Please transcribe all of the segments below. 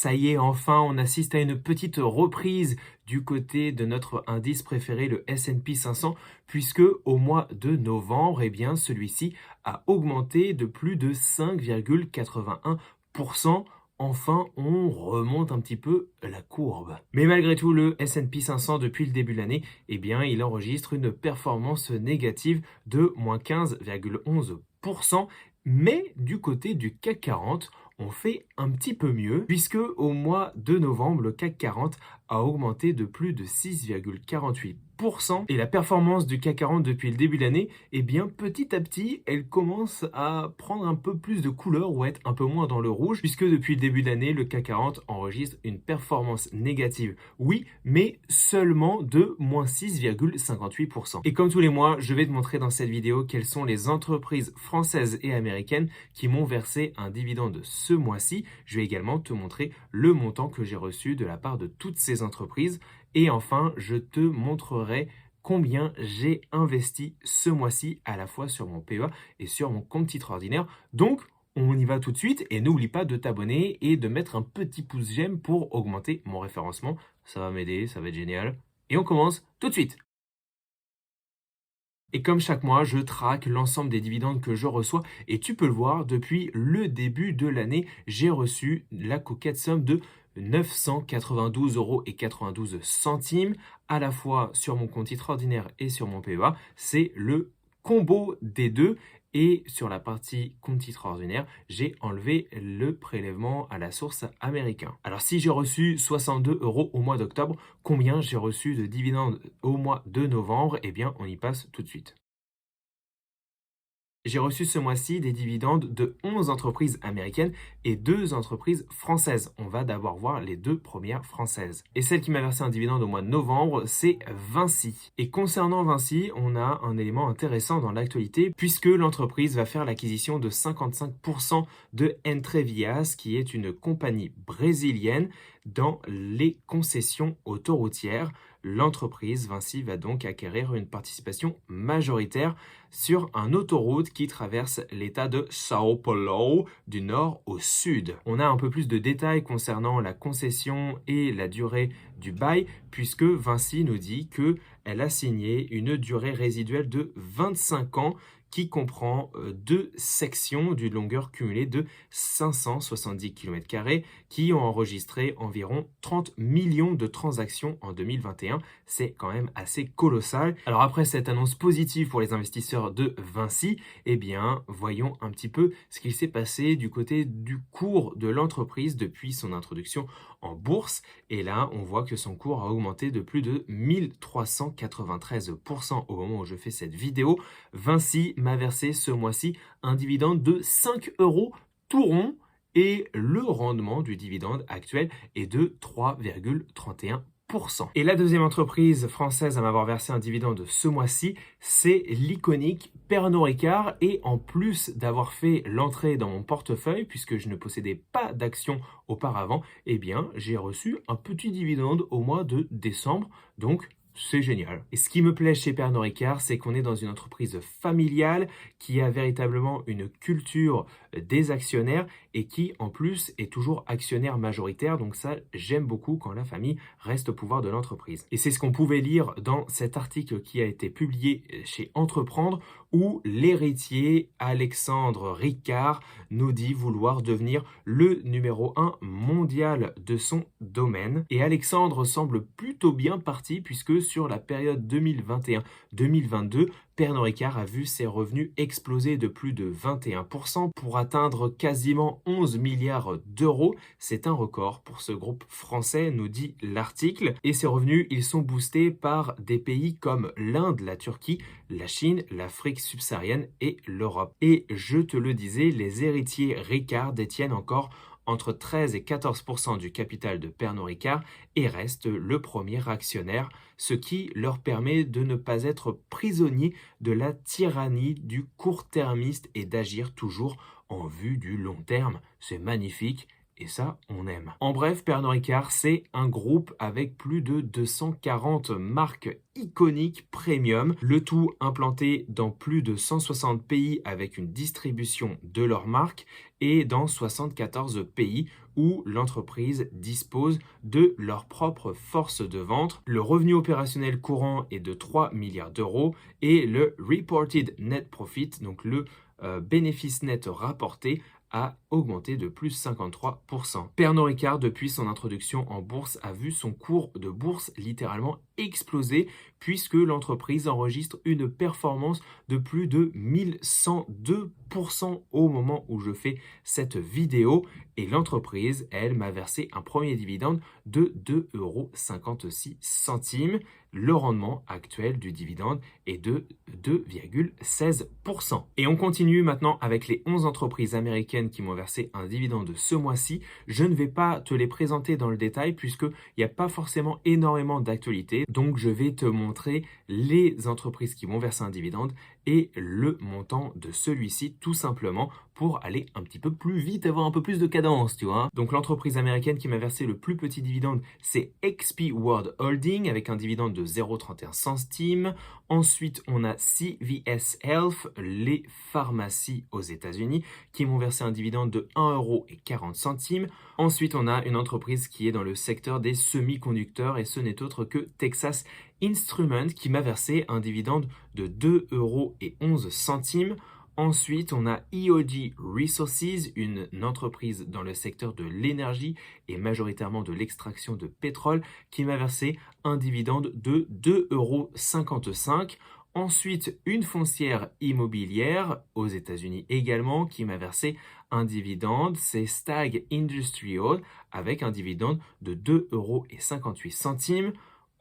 Ça y est, enfin, on assiste à une petite reprise du côté de notre indice préféré, le S&P 500, puisque au mois de novembre, eh bien, celui-ci a augmenté de plus de 5,81%. Enfin, on remonte un petit peu la courbe. Mais malgré tout, le S&P 500, depuis le début de l'année, eh bien, il enregistre une performance négative de moins 15,11%. Mais du côté du CAC 40, on fait un petit peu mieux, puisque au mois de novembre, le CAC 40 a augmenté de plus de 6,48%. Et la performance du CAC 40 depuis le début de l'année, eh bien, petit à petit, elle commence à prendre un peu plus de couleur ou à être un peu moins dans le rouge, puisque depuis le début de l'année, le CAC 40 enregistre une performance négative. Oui, mais seulement de moins 6,58%. Et comme tous les mois, je vais te montrer dans cette vidéo quelles sont les entreprises françaises et américaines qui m'ont versé un dividende ce mois-ci. Je vais également te montrer le montant que j'ai reçu de la part de toutes ces entreprises. Et enfin, je te montrerai combien j'ai investi ce mois-ci à la fois sur mon PEA et sur mon compte titre ordinaire. Donc, on y va tout de suite et n'oublie pas de t'abonner et de mettre un petit pouce j'aime pour augmenter mon référencement. Ça va m'aider, ça va être génial. Et on commence tout de suite. Et comme chaque mois, je traque l'ensemble des dividendes que je reçois et tu peux le voir, depuis le début de l'année, j'ai reçu la coquette somme de 992,92 € à la fois sur mon compte titre ordinaire et sur mon PEA. C'est le combo des deux. Et sur la partie compte titre ordinaire, j'ai enlevé le prélèvement à la source américain. Alors si j'ai reçu 62 € au mois d'octobre, combien j'ai reçu de dividendes au mois de novembre? Eh bien, on y passe tout de suite. J'ai reçu ce mois-ci des dividendes de 11 entreprises américaines et 2 entreprises françaises. On va d'abord voir les 2 premières françaises. Et celle qui m'a versé un dividende au mois de novembre, c'est Vinci. Et concernant Vinci, on a un élément intéressant dans l'actualité puisque l'entreprise va faire l'acquisition de 55% de Entrevias, qui est une compagnie brésilienne dans les concessions autoroutières. L'entreprise Vinci va donc acquérir une participation majoritaire sur un autoroute qui traverse l'état de São Paulo du nord au sud. On a un peu plus de détails concernant la concession et la durée du bail puisque Vinci nous dit qu'elle a signé une durée résiduelle de 25 ans qui comprend 2 sections d'une longueur cumulée de 570 km² qui ont enregistré environ 30 millions de transactions en 2021. C'est quand même assez colossal. Alors après cette annonce positive pour les investisseurs de Vinci, eh bien, voyons un petit peu ce qu'il s'est passé du côté du cours de l'entreprise depuis son introduction en bourse. Et là, on voit que son cours a augmenté de plus de 1393% au moment où je fais cette vidéo. Vinci m'a versé ce mois-ci un dividende de 5 € tout rond et le rendement du dividende actuel est de 3,31%. Et la deuxième entreprise française à m'avoir versé un dividende ce mois-ci, c'est l'iconique Pernod Ricard. Et en plus d'avoir fait l'entrée dans mon portefeuille, puisque je ne possédais pas d'actions auparavant, eh bien, j'ai reçu un petit dividende au mois de décembre. Donc, c'est génial. Et ce qui me plaît chez Pernod Ricard, c'est qu'on est dans une entreprise familiale qui a véritablement une culture des actionnaires et qui, en plus, est toujours actionnaire majoritaire. Donc ça, j'aime beaucoup quand la famille reste au pouvoir de l'entreprise. Et c'est ce qu'on pouvait lire dans cet article qui a été publié chez Entreprendre, où l'héritier Alexandre Ricard nous dit vouloir devenir le numéro 1 mondial de son domaine. Et Alexandre semble plutôt bien parti puisque sur la période 2021-2022, Pernod Ricard a vu ses revenus exploser de plus de 21% pour atteindre quasiment 11 milliards d'euros. C'est un record pour ce groupe français, nous dit l'article. Et ces revenus, ils sont boostés par des pays comme l'Inde, la Turquie, la Chine, l'Afrique subsaharienne et l'Europe. Et je te le disais, les héritiers Ricard détiennent encore entre 13 et 14% du capital de Pernod Ricard et restent le premier actionnaire, ce qui leur permet de ne pas être prisonniers de la tyrannie du court-termiste et d'agir toujours en vue du long terme. C'est magnifique. Et ça, on aime. En bref, Pernod Ricard, c'est un groupe avec plus de 240 marques iconiques premium, le tout implanté dans plus de 160 pays avec une distribution de leurs marques et dans 74 pays où l'entreprise dispose de leur propre force de vente. Le revenu opérationnel courant est de 3 milliards d'euros et le reported net profit, donc le bénéfice net rapporté, a augmenté de plus 53%. Pernod Ricard, depuis son introduction en bourse, a vu son cours de bourse littéralement exploser puisque l'entreprise enregistre une performance de plus de 1102% au moment où je fais cette vidéo. Et l'entreprise, elle, m'a versé un premier dividende de 2,56 €. Le rendement actuel du dividende est de 2,16%. Et on continue maintenant avec les 11 entreprises américaines qui m'ont versé un dividende ce mois-ci. Je ne vais pas te les présenter dans le détail puisqu'il n'y a pas forcément énormément d'actualité. Donc je vais te montrer les entreprises qui m'ont versé un dividende et le montant de celui-ci tout simplement pour aller un petit peu plus vite, avoir un peu plus de cadence, tu vois. Donc l'entreprise américaine qui m'a versé le plus petit dividende, c'est XP World Holding avec un dividende de 0,31 centimes. Ensuite, on a CVS Health, les pharmacies aux États-Unis, qui m'ont versé un dividende de 1,40 €. Ensuite, on a une entreprise qui est dans le secteur des semi-conducteurs et ce n'est autre que Texas Instruments qui m'a versé un dividende de 2,11 €. Ensuite, on a EOG Resources, une entreprise dans le secteur de l'énergie et majoritairement de l'extraction de pétrole, qui m'a versé un dividende de 2,55 €. Ensuite, une foncière immobilière aux États-Unis également, qui m'a versé un dividende, c'est Stag Industrial, avec un dividende de 2,58 €.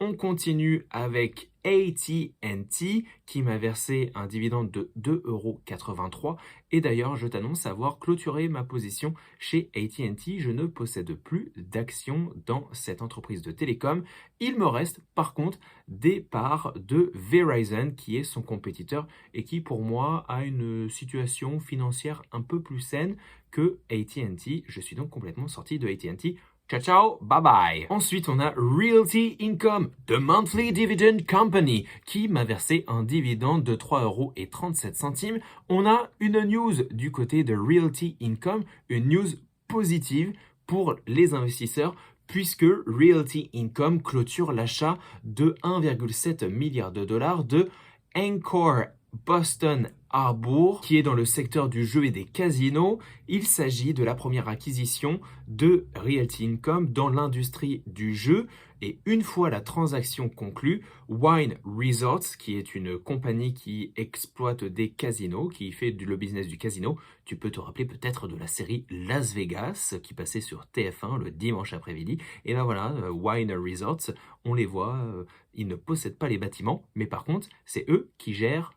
On continue avec AT&T qui m'a versé un dividende de 2,83 €. Et d'ailleurs, je t'annonce avoir clôturé ma position chez AT&T. Je ne possède plus d'actions dans cette entreprise de télécom. Il me reste par contre des parts de Verizon qui est son compétiteur et qui pour moi a une situation financière un peu plus saine que AT&T. Je suis donc complètement sorti de AT&T. Ciao, ciao, bye bye. Ensuite, on a Realty Income, The Monthly Dividend Company, qui m'a versé un dividende de 3,37 €. On a une news du côté de Realty Income, une news positive pour les investisseurs, puisque Realty Income clôture l'achat de 1,7 milliard de dollars de Encore Boston Harbor, qui est dans le secteur du jeu et des casinos. Il s'agit de la première acquisition de Realty Income dans l'industrie du jeu. Et une fois la transaction conclue, Wynn Resorts, qui est une compagnie qui exploite des casinos, qui fait le business du casino, tu peux te rappeler peut-être de la série Las Vegas, qui passait sur TF1 le dimanche après-midi. Et ben voilà, Wynn Resorts, on les voit, ils ne possèdent pas les bâtiments, mais par contre, c'est eux qui gèrent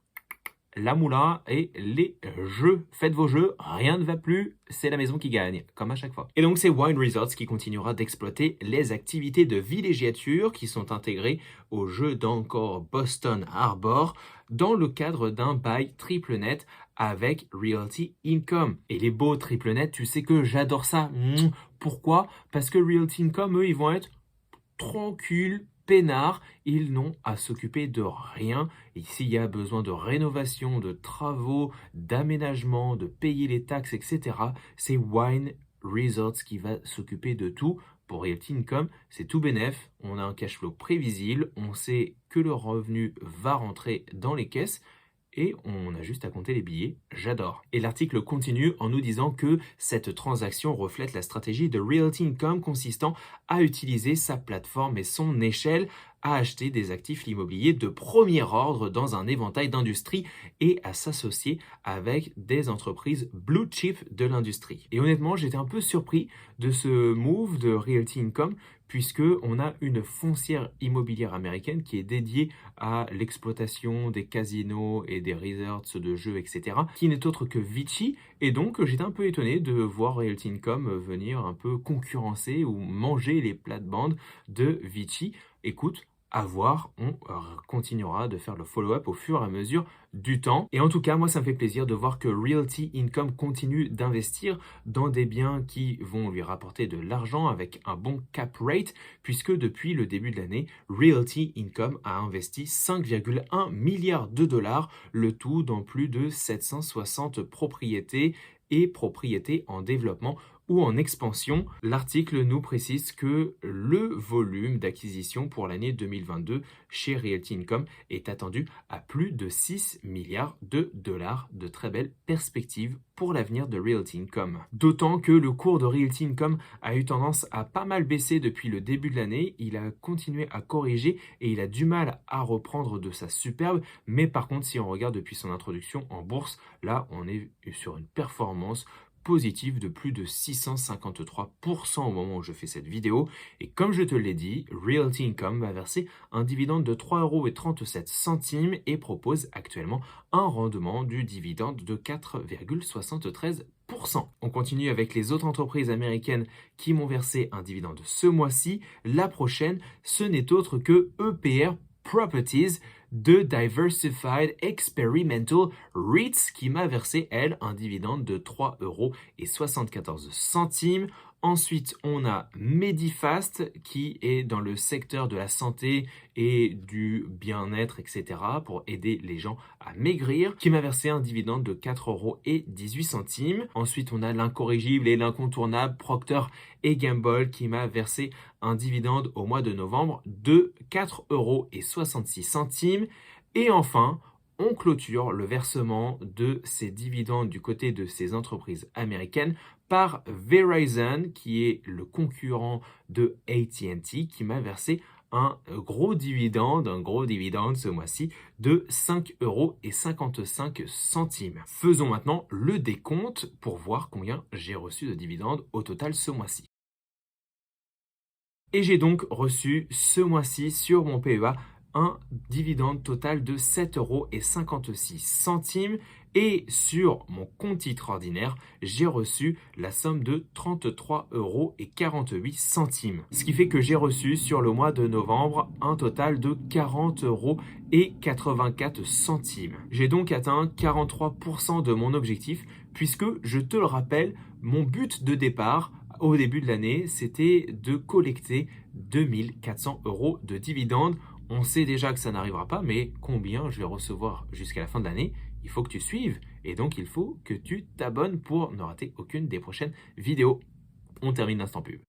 la moula et les jeux. Faites vos jeux, rien ne va plus, c'est la maison qui gagne, comme à chaque fois. Et donc c'est Wynn Resorts qui continuera d'exploiter les activités de villégiature qui sont intégrées au jeu d'Encore Boston Harbor dans le cadre d'un bail triple net avec Realty Income. Et les beaux triple net, tu sais que j'adore ça. Pourquoi? Parce que Realty Income, eux, ils vont être tranquilles, peinards, ils n'ont à s'occuper de rien. Et s'il y a besoin de rénovation, de travaux, d'aménagement, de payer les taxes, etc., c'est Wynn Resorts qui va s'occuper de tout. Pour Realty Income, c'est tout bénef, on a un cash flow prévisible, on sait que le revenu va rentrer dans les caisses et on a juste à compter les billets. J'adore. Et l'article continue en nous disant que cette transaction reflète la stratégie de Realty Income consistant à utiliser sa plateforme et son échelle à acheter des actifs immobiliers de premier ordre dans un éventail d'industries et à s'associer avec des entreprises blue chip de l'industrie. Et honnêtement, j'étais un peu surpris de ce move de Realty Income puisque on a une foncière immobilière américaine qui est dédiée à l'exploitation des casinos et des resorts de jeux, etc., qui n'est autre que Vici. Et donc, j'étais un peu étonné de voir Realty Income venir un peu concurrencer ou manger les plates-bandes de Vici. Écoute, à voir, on continuera de faire le follow-up au fur et à mesure du temps. Et en tout cas, moi, ça me fait plaisir de voir que Realty Income continue d'investir dans des biens qui vont lui rapporter de l'argent avec un bon cap rate, puisque depuis le début de l'année, Realty Income a investi 5,1 milliards de dollars, le tout dans plus de 760 propriétés et propriétés en développement ou en expansion. L'article nous précise que le volume d'acquisition pour l'année 2022 chez Realty Income est attendu à plus de 6 milliards de dollars. De très belles perspectives pour l'avenir de Realty Income. D'autant que le cours de Realty Income a eu tendance à pas mal baisser depuis le début de l'année. Il a continué à corriger et il a du mal à reprendre de sa superbe. Mais par contre, si on regarde depuis son introduction en bourse, là, on est sur une performance positive de plus de 653% au moment où je fais cette vidéo. Et comme je te l'ai dit, Realty Income va verser un dividende de 3,37 € et propose actuellement un rendement du dividende de 4,73%. On continue avec les autres entreprises américaines qui m'ont versé un dividende ce mois-ci. La prochaine, ce n'est autre que EPR Properties de Diversified Experimental REITs qui m'a versé, elle, un dividende de 3,74 €. Ensuite, on a Medifast qui est dans le secteur de la santé et du bien-être, etc. pour aider les gens à maigrir, qui m'a versé un dividende de 4,18 €. Ensuite, on a l'incorrigible et l'incontournable Procter & Gamble qui m'a versé un dividende au mois de novembre de 4,66 €. Et enfin, on clôture le versement de ces dividendes du côté de ces entreprises américaines par Verizon, qui est le concurrent de AT&T, qui m'a versé un gros dividende ce mois-ci de 5,55 €. Faisons maintenant le décompte pour voir combien j'ai reçu de dividendes au total ce mois-ci. Et j'ai donc reçu ce mois-ci sur mon PEA un dividende total de 7,56 € et sur mon compte titre ordinaire, j'ai reçu la somme de 33,48 €. Ce qui fait que j'ai reçu sur le mois de novembre un total de 40,84 €. J'ai donc atteint 43% de mon objectif puisque, je te le rappelle, mon but de départ au début de l'année, c'était de collecter 2400 € de dividendes. On sait déjà que ça n'arrivera pas, mais combien je vais recevoir jusqu'à la fin de l'année? Il faut que tu suives et donc il faut que tu t'abonnes pour ne rater aucune des prochaines vidéos. On termine l'instant pub.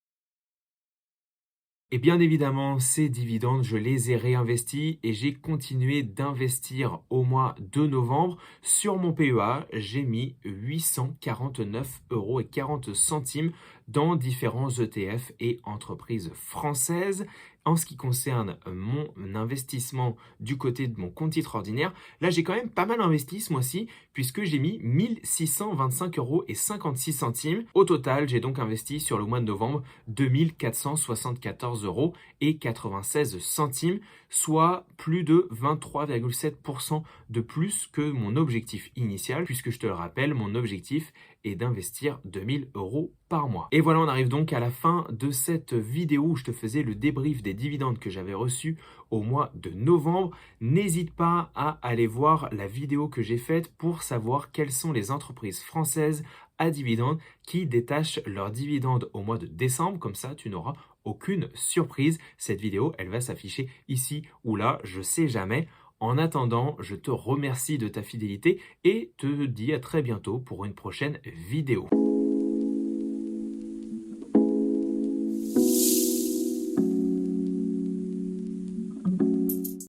Et bien évidemment, ces dividendes, je les ai réinvestis et j'ai continué d'investir au mois de novembre. Sur mon PEA, j'ai mis 849,40 € dans différents ETF et entreprises françaises. En ce qui concerne mon investissement du côté de mon compte titre ordinaire, là j'ai quand même pas mal investi ce mois-ci puisque j'ai mis 1625,56 €. Au total, j'ai donc investi sur le mois de novembre 2474,96 €, soit plus de 23,7% de plus que mon objectif initial, puisque je te le rappelle, mon objectif est d'investir 2000 € par mois. Et voilà, on arrive donc à la fin de cette vidéo où je te faisais le débrief des dividendes que j'avais reçus au mois de novembre. N'hésite pas à aller voir la vidéo que j'ai faite pour savoir quelles sont les entreprises françaises à dividendes qui détachent leurs dividendes au mois de décembre. Comme ça, tu n'auras aucune surprise. Cette vidéo, elle va s'afficher ici ou là, je sais jamais. En attendant, je te remercie de ta fidélité et te dis à très bientôt pour une prochaine vidéo.